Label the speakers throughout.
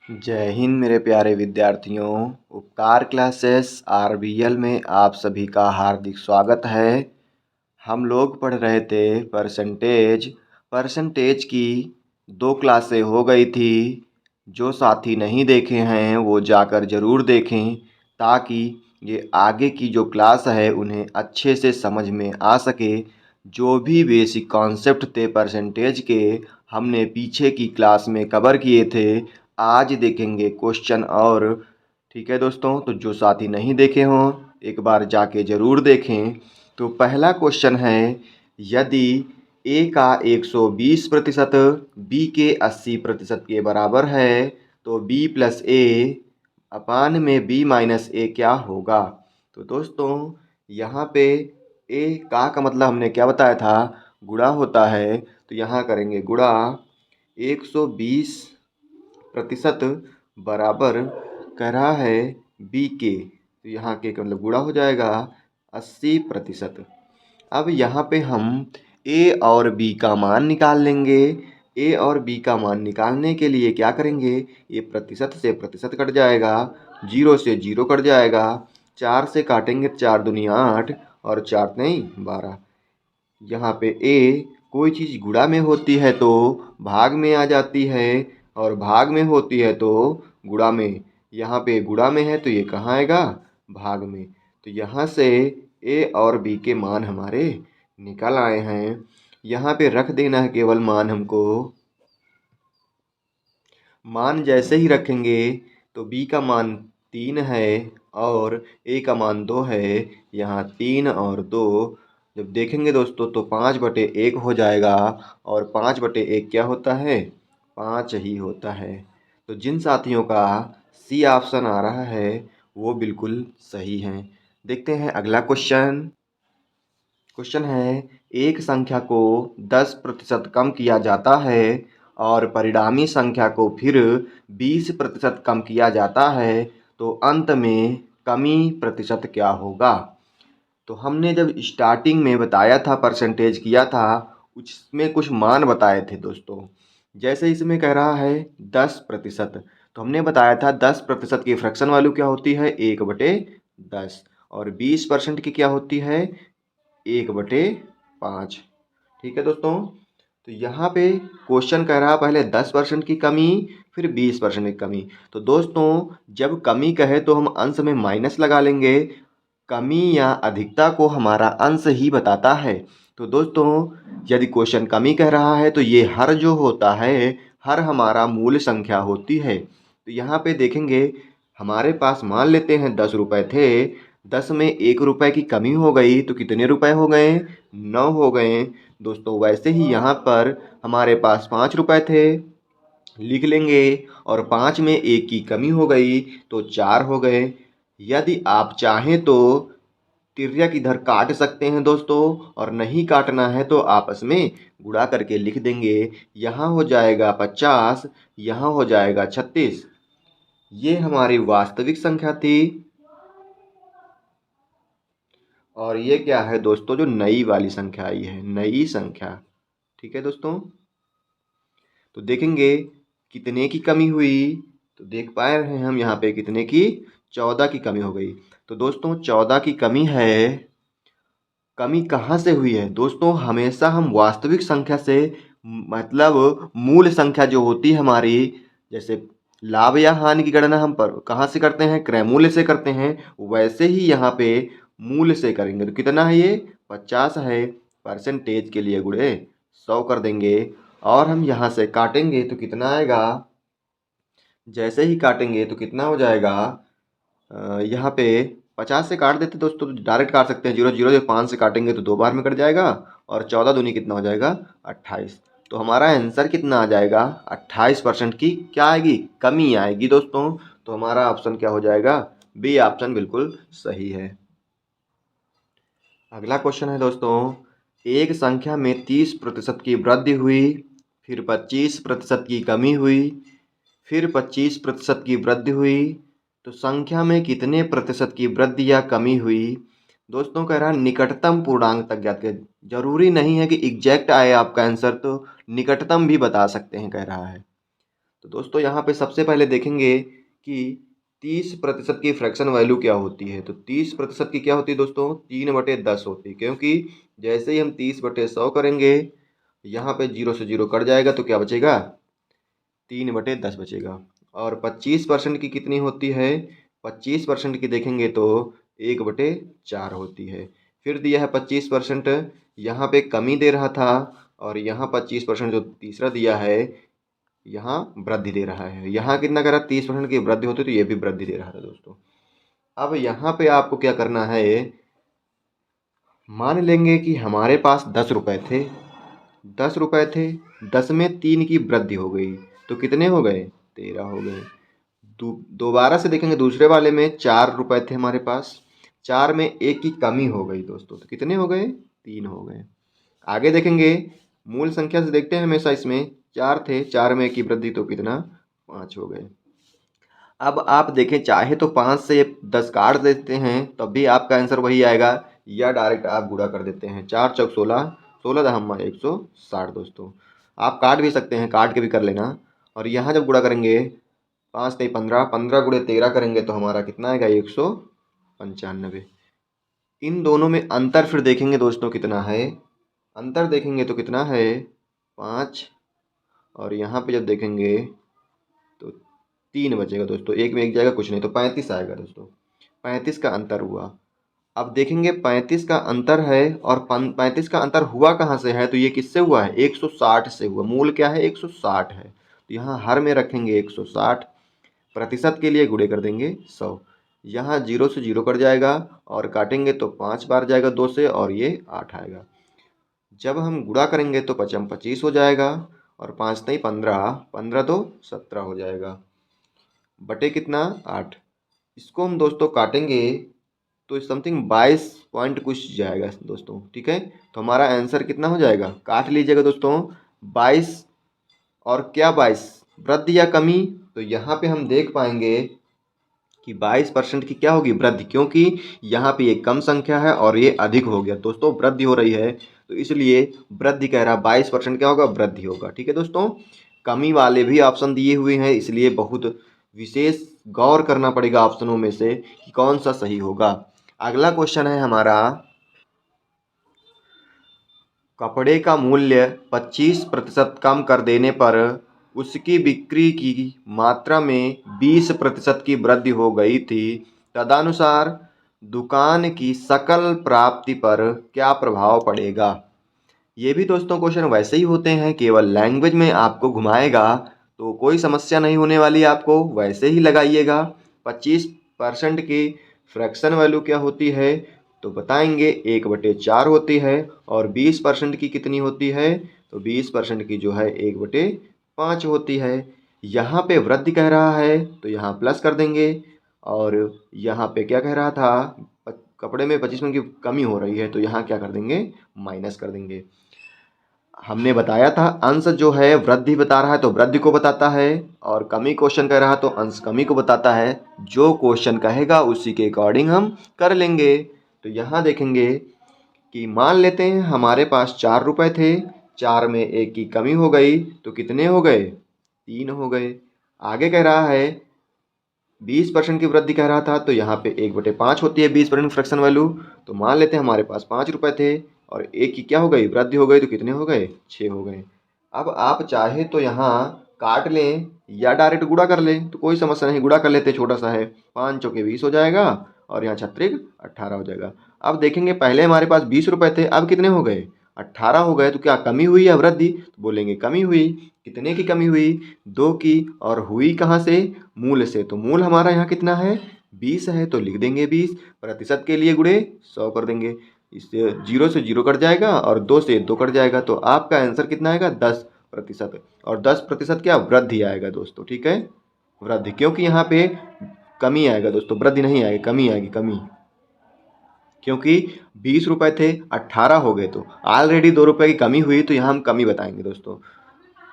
Speaker 1: जय हिंद मेरे प्यारे विद्यार्थियों। उपकार क्लासेस आरबीएल में आप सभी का हार्दिक स्वागत है। हम लोग पढ़ रहे थे परसेंटेज की 2 क्लासें हो गई थी। जो साथी नहीं देखे हैं वो जाकर ज़रूर देखें ताकि ये आगे की जो क्लास है उन्हें अच्छे से समझ में आ सके। जो भी बेसिक कॉन्सेप्ट थे परसेंटेज के हमने पीछे की क्लास में कवर किए थे। आज देखेंगे क्वेश्चन और ठीक है दोस्तों, तो जो साथी नहीं देखे हों एक बार जाके ज़रूर देखें। तो पहला क्वेश्चन है, यदि ए का 120% बी के 80% के बराबर है तो बी प्लस ए अपान में बी माइनस ए क्या होगा। तो दोस्तों यहाँ पे ए का मतलब हमने क्या बताया था, गुणा होता है। तो यहाँ करेंगे गुणा 120% बराबर कह रहा है बी के, तो यहाँ के मतलब गुणा हो जाएगा 80%। अब यहाँ पे हम ए और बी का मान निकाल लेंगे। ए और बी का मान निकालने के लिए क्या करेंगे, ये प्रतिशत से प्रतिशत कट जाएगा, 0 से 0 कट जाएगा, 4 से काटेंगे 4 दूनी 8 और 4 नहीं 12। यहाँ पे ए कोई चीज़ गुणा में होती है तो भाग में आ जाती है और भाग में होती है तो गुणा में। यहाँ पे गुणा में है तो ये कहाँ आएगा, भाग में। तो यहाँ से ए और बी के मान हमारे निकल आए हैं। यहाँ पे रख देना है केवल मान हमको। मान जैसे ही रखेंगे तो बी का मान 3 है और ए का मान 2 है। यहाँ 3 और 2 जब देखेंगे दोस्तों तो 5/1 हो जाएगा और 5/1 क्या होता है, 5 ही होता है। तो जिन साथियों का सी ऑप्शन आ रहा है वो बिल्कुल सही हैं। देखते हैं अगला क्वेश्चन। क्वेश्चन है, एक संख्या को 10% कम किया जाता है और परिणामी संख्या को फिर 20% कम किया जाता है तो अंत में कमी प्रतिशत क्या होगा। तो हमने जब स्टार्टिंग में बताया था, परसेंटेज किया था, उसमें कुछ मान बताए थे दोस्तों। जैसे इसमें कह रहा है 10%, तो हमने बताया था 10% की फ्रैक्शन वैल्यू क्या होती है, 1/10 और 20% की क्या होती है, 1/5। ठीक है दोस्तों। तो यहाँ पे क्वेश्चन कह रहा है पहले 10% की कमी फिर 20% की कमी। तो दोस्तों जब कमी कहे तो हम अंश में माइनस लगा लेंगे। कमी या अधिकता को हमारा अंश ही बताता है। तो दोस्तों यदि क्वेश्चन कमी कह रहा है तो ये हर जो होता है, हर हमारा मूल संख्या होती है। तो यहाँ पे देखेंगे हमारे पास मान लेते हैं 10 रुपये थे, 10 में 1 रुपये की कमी हो गई तो कितने रुपए हो गए, 9 हो गए दोस्तों। वैसे ही यहाँ पर हमारे पास 5 रुपये थे, लिख लेंगे और 5 में 1 की कमी हो गई तो 4 हो गए। यदि आप चाहें तो तिर्यक इधर काट सकते हैं दोस्तों, और नहीं काटना है तो आपस में गुणा करके लिख देंगे। यहाँ हो जाएगा 50, यहाँ हो जाएगा 36। ये हमारी वास्तविक संख्या थी और ये क्या है दोस्तों, जो नई वाली संख्या आई है, नई संख्या। ठीक है दोस्तों। तो देखेंगे कितने की कमी हुई, तो देख पा रहे हैं हम यहाँ पे कितने की, 14 की कमी हो गई। तो दोस्तों 14 की कमी है। कमी कहाँ से हुई है दोस्तों, हमेशा हम वास्तविक संख्या से, मतलब मूल संख्या जो होती है हमारी, जैसे लाभ या हानि की गणना हम पर कहाँ से करते हैं, क्रय मूल्य से करते हैं, वैसे ही यहाँ पे मूल्य से करेंगे। तो कितना है ये, 50 है। परसेंटेज के लिए गुणे 100 कर देंगे और हम यहाँ से काटेंगे तो कितना आएगा, जैसे ही काटेंगे तो कितना हो जाएगा, यहाँ पे 50 से काट देते दोस्तों तो डायरेक्ट काट सकते हैं, 0 0 से 5 से काटेंगे तो 2 बार में कट जाएगा और 14 दूनी कितना हो जाएगा, 28। तो हमारा आंसर कितना आ जाएगा, 28% की क्या आएगी, कमी आएगी दोस्तों। तो हमारा ऑप्शन क्या हो जाएगा, बी ऑप्शन बिल्कुल सही है। अगला क्वेश्चन है दोस्तों, एक संख्या में 30% की वृद्धि हुई, फिर 25% की कमी हुई, फिर 25% की वृद्धि हुई, तो संख्या में कितने प्रतिशत की वृद्धि या कमी हुई। दोस्तों कह रहा है निकटतम पूर्णांक तक ज्ञात करें। जरूरी नहीं है कि एग्जैक्ट आए आपका आंसर, तो निकटतम भी बता सकते हैं कह रहा है। तो दोस्तों यहाँ पे सबसे पहले देखेंगे कि 30% की फ्रैक्शन वैल्यू क्या होती है। तो 30% की क्या होती है दोस्तों, 3/10 होती है, क्योंकि जैसे ही हम 30/100 करेंगे यहाँ पे 0 से 0 कट जाएगा तो क्या बचेगा, 3/10 बचेगा। और 25% की कितनी होती है, 25% की देखेंगे तो 1/4 होती है। फिर दिया है 25%, यहाँ पे कमी दे रहा था, और यहाँ 25% जो तीसरा दिया है यहाँ वृद्धि दे रहा है। यहाँ कितना करा, 30% की वृद्धि होती तो ये भी वृद्धि दे रहा था दोस्तों। अब यहाँ पे आपको क्या करना है, मान लेंगे कि हमारे पास 10 रुपये थे, 10 रुपये थे, 10 में 3 की वृद्धि हो गई तो कितने हो गए, 13 हो गए। दोबारा से देखेंगे दूसरे वाले में 4 रुपये थे हमारे पास, 4 में 1 की कमी हो गई दोस्तों, तो कितने हो गए, 3 हो गए। आगे देखेंगे मूल संख्या से देखते हैं हमेशा, इसमें 4 थे, 4 में 1 की वृद्धि तो कितना, 5 हो गए। अब आप देखें, चाहे तो 5 से 10 काट देते हैं तब भी आपका आंसर वही आएगा, या डायरेक्ट आप गुणा कर देते हैं, 4 चौक 16, 16 160 दोस्तों। आप काट भी सकते हैं, काट के भी कर लेना। और यहाँ जब गुणा करेंगे 5 नहीं 15, 15 गुणे 13 करेंगे तो हमारा कितना आएगा, 195। इन दोनों में अंतर फिर देखेंगे दोस्तों कितना है, अंतर देखेंगे तो कितना है, 5। और यहाँ पे जब देखेंगे तो 3 बचेगा दोस्तों, एक में एक जाएगा कुछ नहीं, तो 35 आएगा दोस्तों। 35 का अंतर हुआ। अब देखेंगे 35 का अंतर है, और 35 का अंतर हुआ कहाँ से है, तो ये किससे हुआ है, 160 से हुआ। मूल क्या है, 160 है, तो यहाँ हर में रखेंगे 160, प्रतिशत के लिए गुणे कर देंगे 100। यहाँ 0 से 0 कट जाएगा, और काटेंगे तो 5 बार जाएगा 2 से, और ये 8 आएगा। जब हम गुणा करेंगे तो 25 हो जाएगा, और 5 नहीं 15, 15 तो 17 हो जाएगा, बटे कितना, 8। इसको हम दोस्तों काटेंगे तो समथिंग 22 पॉइंट कुछ जाएगा दोस्तों, ठीक है। तो हमारा आंसर कितना हो जाएगा, काट लीजिएगा दोस्तों, 22। और क्या 22 वृद्धि या कमी, तो यहाँ पे हम देख पाएंगे कि 22% की क्या होगी, वृद्धि, क्योंकि यहाँ पे ये कम संख्या है और ये अधिक हो गया दोस्तों, वृद्धि हो रही है, तो इसलिए वृद्धि कह रहा, 22% क्या होगा, वृद्धि होगा, ठीक है दोस्तों। कमी वाले भी ऑप्शन दिए हुए हैं, इसलिए बहुत विशेष गौर करना पड़ेगा ऑप्शनों में से कि कौन सा सही होगा। अगला क्वेश्चन है हमारा, कपड़े का मूल्य 25% कम कर देने पर उसकी बिक्री की मात्रा में 20% की वृद्धि हो गई थी, तदनुसार दुकान की सकल प्राप्ति पर क्या प्रभाव पड़ेगा। ये भी दोस्तों क्वेश्चन वैसे ही होते हैं, केवल लैंग्वेज में आपको घुमाएगा, तो कोई समस्या नहीं होने वाली, आपको वैसे ही लगाइएगा। 25% की फ्रैक्शन वैल्यू क्या होती है, तो बताएंगे 1/4 होती है, और 20% की कितनी होती है, तो 20% की जो है 1/5 होती है। यहाँ पे वृद्धि कह रहा है तो यहाँ प्लस कर देंगे, और यहाँ पे क्या कह रहा था, कपड़े में 25% की कमी हो रही है, तो यहाँ क्या कर देंगे, माइनस कर देंगे। हमने बताया था अंश जो है वृद्धि बता रहा है तो वृद्धि को बताता है, और कमी क्वेश्चन कह रहा तो अंश कमी को बताता है। जो क्वेश्चन कहेगा उसी के अकॉर्डिंग हम कर लेंगे। तो यहाँ देखेंगे कि मान लेते हैं हमारे पास 4 रुपये थे, 4 में 1 की कमी हो गई तो कितने हो गए, 3 हो गए। आगे कह रहा है 20% की वृद्धि कह रहा था, तो यहाँ पे 1/5 होती है 20% फ्रैक्शन वैल्यू। तो मान लेते हैं हमारे पास 5 रुपये थे, और 1 की क्या हो गई, वृद्धि हो गई, तो कितने हो गए, 6 हो गए। अब आप चाहे तो यहाँ काट लें या डायरेक्ट गुणा कर लें, तो कोई समस्या नहीं, गुणा कर लेते, छोटा सा है, 5 चौके 20 हो जाएगा, और यहाँ 36 18 हो जाएगा। अब देखेंगे पहले हमारे पास 20 रुपये थे, अब कितने हो गए, 18 हो गए, तो क्या कमी हुई या वृद्धि, तो बोलेंगे कमी हुई। कितने की कमी हुई, 2 की, और हुई कहाँ से, मूल से, तो मूल हमारा यहाँ कितना है, 20 है, तो लिख देंगे 20, प्रतिशत के लिए गुणे 100 कर देंगे, इससे 0 से 0 कट जाएगा, और 2 से 2 कट जाएगा, तो आपका आंसर कितना आएगा, 10%। और 10% क्या, वृद्धि आएगा दोस्तों, ठीक है, वृद्धि, क्योंकि यहाँ पे कमी आएगा दोस्तों, वृद्धि नहीं आएगी, कमी आएगी, कमी, क्योंकि 20 रुपये थे 18 हो गए, तो ऑलरेडी 2 रुपये की कमी हुई, तो यहाँ हम कमी बताएंगे दोस्तों।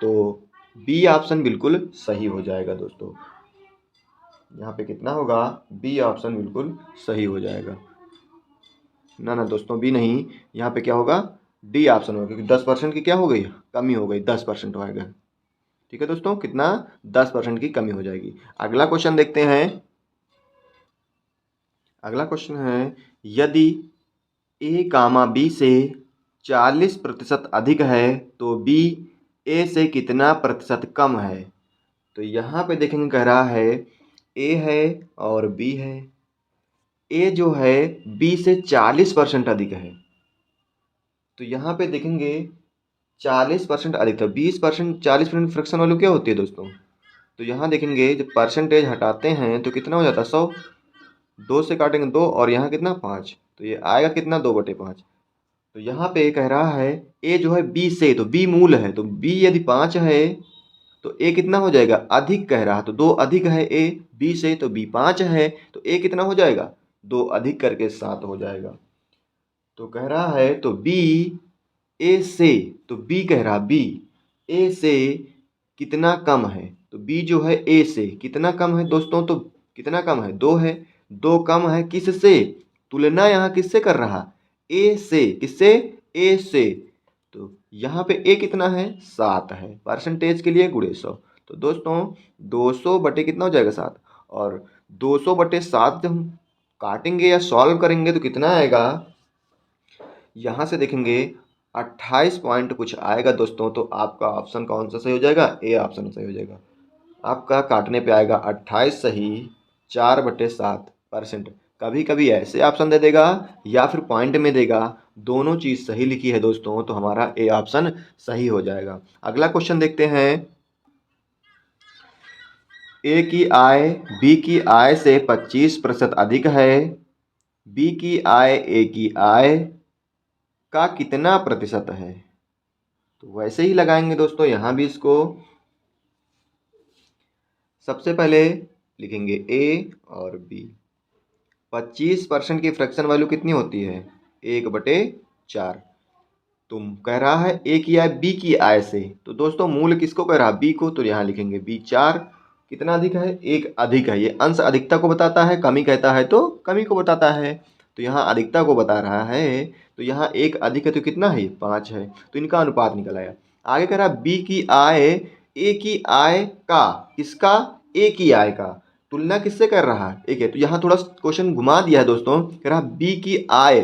Speaker 1: तो बी ऑप्शन बिल्कुल सही हो जाएगा दोस्तों, यहाँ पे कितना होगा, बी ऑप्शन बिल्कुल सही हो जाएगा। ना दोस्तों, बी नहीं, यहाँ पे क्या होगा, डी ऑप्शन होगा, क्योंकि 10% की क्या हो गई, कमी हो गई, 10% हो गया, ठीक है दोस्तों, कितना 10% की कमी हो जाएगी। अगला क्वेश्चन देखते हैं। अगला क्वेश्चन है, यदि ए कामा बी से 40% अधिक है तो बी ए से कितना प्रतिशत कम है। तो यहाँ पे देखेंगे, कह रहा है ए है और बी है। ए जो है बी से 40% अधिक है। तो यहाँ पे देखेंगे 40% अधिक था, 20%, 40% फ्रैक्शन वैल्यू क्या होती है दोस्तों। तो यहाँ देखेंगे जब परसेंटेज हटाते हैं तो कितना हो जाता है 100। 2 से काटेंगे 2 और यहाँ कितना 5, तो ये आएगा कितना 2/5। तो यहाँ पे कह रहा है ए जो है बी से, तो बी मूल है, तो बी यदि 5 है तो ए कितना हो जाएगा अधिक, कह रहा है तो 2 अधिक है ए बी से, तो बी 5 है तो ए कितना हो जाएगा 2 अधिक करके 7 हो जाएगा। तो कह रहा है तो बी ए से, तो बी कह रहा बी ए से कितना कम है। तो बी जो है ए से कितना कम है दोस्तों, तो कितना कम है 2 है। 2 कम है किससे, तुलना यहाँ किससे कर रहा, ए से, किससे ए से। तो यहाँ पे ए कितना है 7 है, परसेंटेज के लिए गुणे 100। तो दोस्तों 200 बटे कितना हो जाएगा 7, और 200 बटे 7 जब हम काटेंगे या सॉल्व करेंगे तो कितना आएगा, यहाँ से देखेंगे 28 पॉइंट कुछ आएगा दोस्तों। तो आपका ऑप्शन कौन सा सही हो जाएगा, ए ऑप्शन सही हो जाएगा। आपका काटने पे आएगा 28 सही, 4/7%। कभी कभी ऐसे ऑप्शन दे देगा या फिर पॉइंट में देगा, दोनों चीज़ सही लिखी है दोस्तों, तो हमारा ए ऑप्शन सही हो जाएगा। अगला क्वेश्चन देखते हैं। ए की आय बी की आय से 25% अधिक है, बी की आय ए की आय का कितना प्रतिशत है। तो वैसे ही लगाएंगे दोस्तों यहाँ भी इसको। सबसे पहले लिखेंगे ए और बी। 25% की फ्रैक्शन वैल्यू कितनी होती है 1/4। तुम कह रहा है ए की आय बी की आय से, तो दोस्तों मूल किसको कह रहा बी को, तो यहाँ लिखेंगे बी 4 कितना अधिक है 1 अधिक है। ये अंश अधिकता को बताता है, कमी कहता है तो कमी को बताता है। तो यहाँ अधिकता को बता रहा है, तो यहाँ 1 अधिक है तो कितना है 5 है, तो इनका अनुपात निकल आया। आगे कह रहा बी की आय ए की आय का, किसका ए की आय का, तुलना किससे कर रहा है एक है। तो यहाँ थोड़ा क्वेश्चन घुमा दिया है दोस्तों, कह रहा बी की आय,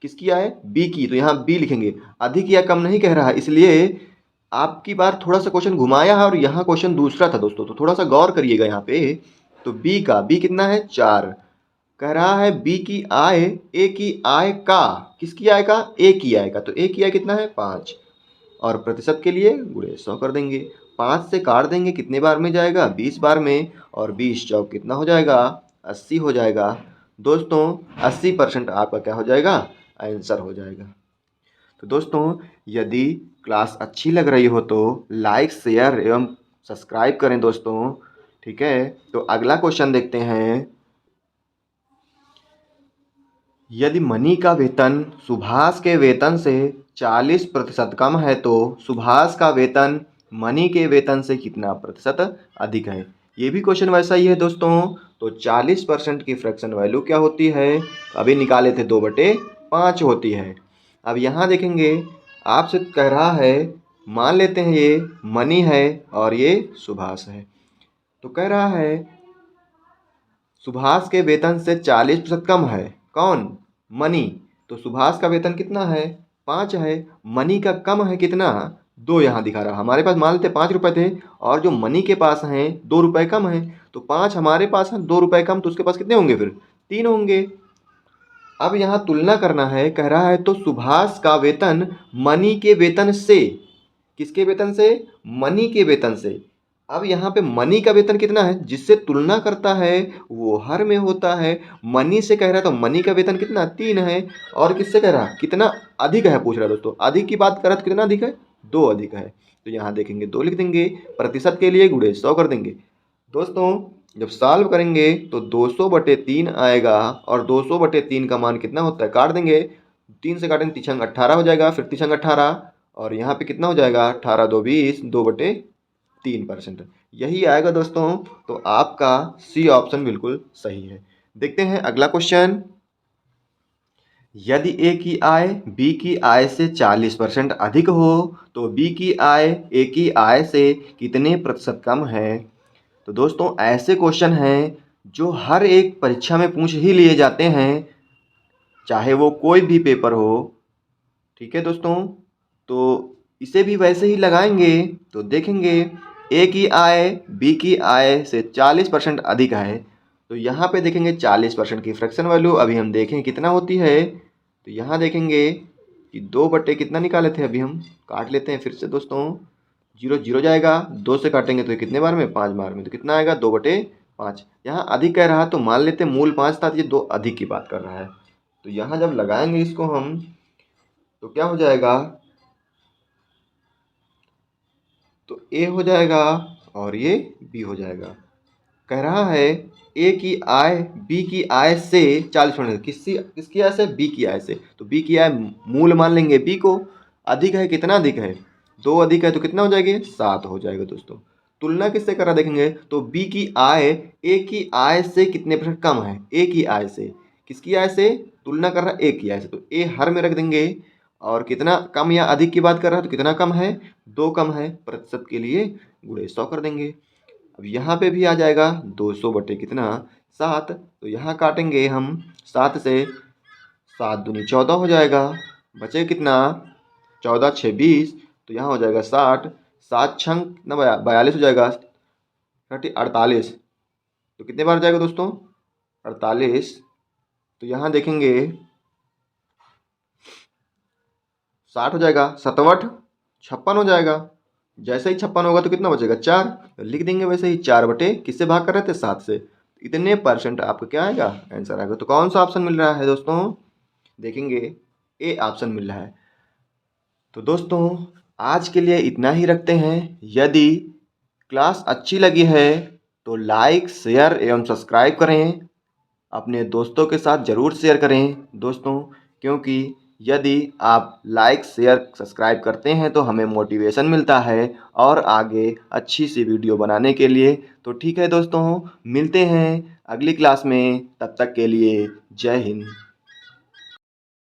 Speaker 1: किसकी आय बी की, तो यहाँ बी लिखेंगे, अधिक या कम नहीं कह रहा है, इसलिए आपकी बार थोड़ा सा क्वेश्चन घुमाया है और यहाँ क्वेश्चन दूसरा था दोस्तों, तो थोड़ा सा गौर करिएगा यहाँ पे। तो बी का, बी कितना है 4, कह रहा है बी की आय ए की आय का, किसकी आय का ए की आय का, तो ए की आय कितना है 5, और प्रतिशत के लिए गुणे 100 कर देंगे। 5 से काट देंगे कितने बार में जाएगा 20 बार में, और 20 चौक कितना हो जाएगा 80 हो जाएगा। दोस्तों 80% आपका क्या हो जाएगा आंसर हो जाएगा। तो दोस्तों यदि क्लास अच्छी लग रही हो तो लाइक शेयर एवं सब्सक्राइब करें दोस्तों, ठीक है। तो अगला क्वेश्चन देखते हैं। यदि मनी का वेतन सुभाष के वेतन से 40% कम है तो सुभाष का वेतन मनी के वेतन से कितना प्रतिशत अधिक है। ये भी क्वेश्चन वैसा ही है दोस्तों। तो 40% की फ्रैक्शन वैल्यू क्या होती है, अभी निकाले थे 2/5 होती है। अब यहाँ देखेंगे आपसे कह रहा है, मान लेते हैं ये मनी है और ये सुभाष है। तो कह रहा है सुभाष के वेतन से 40% कम है कौन, मनी। तो सुभाष का वेतन कितना है 5 है, मनी का कम है कितना 2, यहाँ दिखा रहा। हमारे पास मान लेते 5 रुपये थे और जो मनी के पास हैं 2 रुपये कम है, तो 5 हमारे पास हैं 2 रुपये कम, तो उसके पास कितने होंगे फिर 3 होंगे। अब यहाँ तुलना करना है, कह रहा है तो सुभाष का वेतन मनी के वेतन से, किसके वेतन से मनी के वेतन से। अब यहाँ पे मनी का वेतन कितना है, जिससे तुलना करता है वो हर में होता है। मनी से कह रहा है तो मनी का वेतन कितना 3 है, और किससे कह रहा कितना अधिक है पूछ रहा है दोस्तों। अधिक की बात कर रहा तो कितना अधिक है 2 अधिक है, तो यहाँ देखेंगे 2 लिख देंगे, प्रतिशत के लिए गुणे 100 कर देंगे। दोस्तों जब सॉल्व करेंगे तो 200/3 आएगा, और 200/3 का मान कितना होता है काट देंगे, 3 से काटेंगे 3 छंग 18 हो जाएगा, फिर 3 छंग 18 और यहाँ पे कितना हो जाएगा 18 2 20, 2/3%। यही आएगा दोस्तों। तो आपका सी ऑप्शन बिल्कुल सही है। देखते हैं अगला क्वेश्चन। यदि ए की आय बी की आय से 40% अधिक हो तो बी की आय ए की आय से कितने प्रतिशत कम है। तो दोस्तों ऐसे क्वेश्चन हैं जो हर एक परीक्षा में पूछ ही लिए जाते हैं, चाहे वो कोई भी पेपर हो। ठीक है दोस्तों, तो इसे भी वैसे ही लगाएंगे तो देखेंगे ए की आय बी की आय से 40% अधिक है, तो यहाँ पे देखेंगे 40% की फ्रैक्शन वैल्यू अभी हम देखें कितना होती है। तो यहाँ देखेंगे कि 2 बटे कितना निकाले थे, अभी हम काट लेते हैं फिर से दोस्तों। 0 0 जाएगा, 2 से काटेंगे तो कितने बार में, 5 बार में, तो कितना आएगा 2/5। यहाँ अधिक कह रहा तो मान लेते मूल 5 था, तो ये 2 अधिक की बात कर रहा है। तो यहाँ जब लगाएंगे इसको हम तो क्या हो जाएगा, तो ए हो जाएगा और ये बी हो जाएगा। कह रहा है ए की आय बी की आय से 40%, किसकी आय से, बी की आय से। तो बी की आय मूल मान लेंगे बी को, अधिक है, कितना अधिक है, 2 अधिक है तो कितना हो जाएगा, 7 हो जाएगा दोस्तों। तुलना किससे करा देखेंगे, तो बी की आय ए की आय से कितने % कम है, ए की आय से, किसकी आय से, तुलना कर रहा है ए की आय से, तो ए हर में रख देंगे। और कितना कम या अधिक की बात कर रहा है तो कितना कम है, 2 कम है, प्रतिशत के लिए गुणे 100 कर देंगे। अब यहाँ पे भी आ जाएगा 200 बटे कितना, 7। तो यहाँ काटेंगे हम 7 से, 7 दूनी 14 हो जाएगा, बचे कितना, 14 6 20, तो यहाँ हो जाएगा 60, 7 छंग कितना 42 हो जाएगा, 48। तो कितने बार जाएगा दोस्तों, 48। तो यहाँ देखेंगे 60 हो जाएगा, 7 56 हो जाएगा। जैसे ही 56 होगा तो कितना बचेगा, 4, तो लिख देंगे वैसे ही 4 बटे किससे भाग कर रहे थे, 7 से। इतने % आपका क्या आएगा, आंसर आएगा। तो कौन सा ऑप्शन मिल रहा है दोस्तों, देखेंगे ए ऑप्शन मिल रहा है। तो दोस्तों आज के लिए इतना ही रखते हैं। यदि क्लास अच्छी लगी है तो लाइक शेयर एवं सब्सक्राइब करें, अपने दोस्तों के साथ ज़रूर शेयर करें दोस्तों, क्योंकि यदि आप लाइक शेयर सब्सक्राइब करते हैं तो हमें मोटिवेशन मिलता है और आगे अच्छी सी वीडियो बनाने के लिए। तो ठीक है दोस्तों, मिलते हैं अगली क्लास में, तब तक के लिए जय हिंद।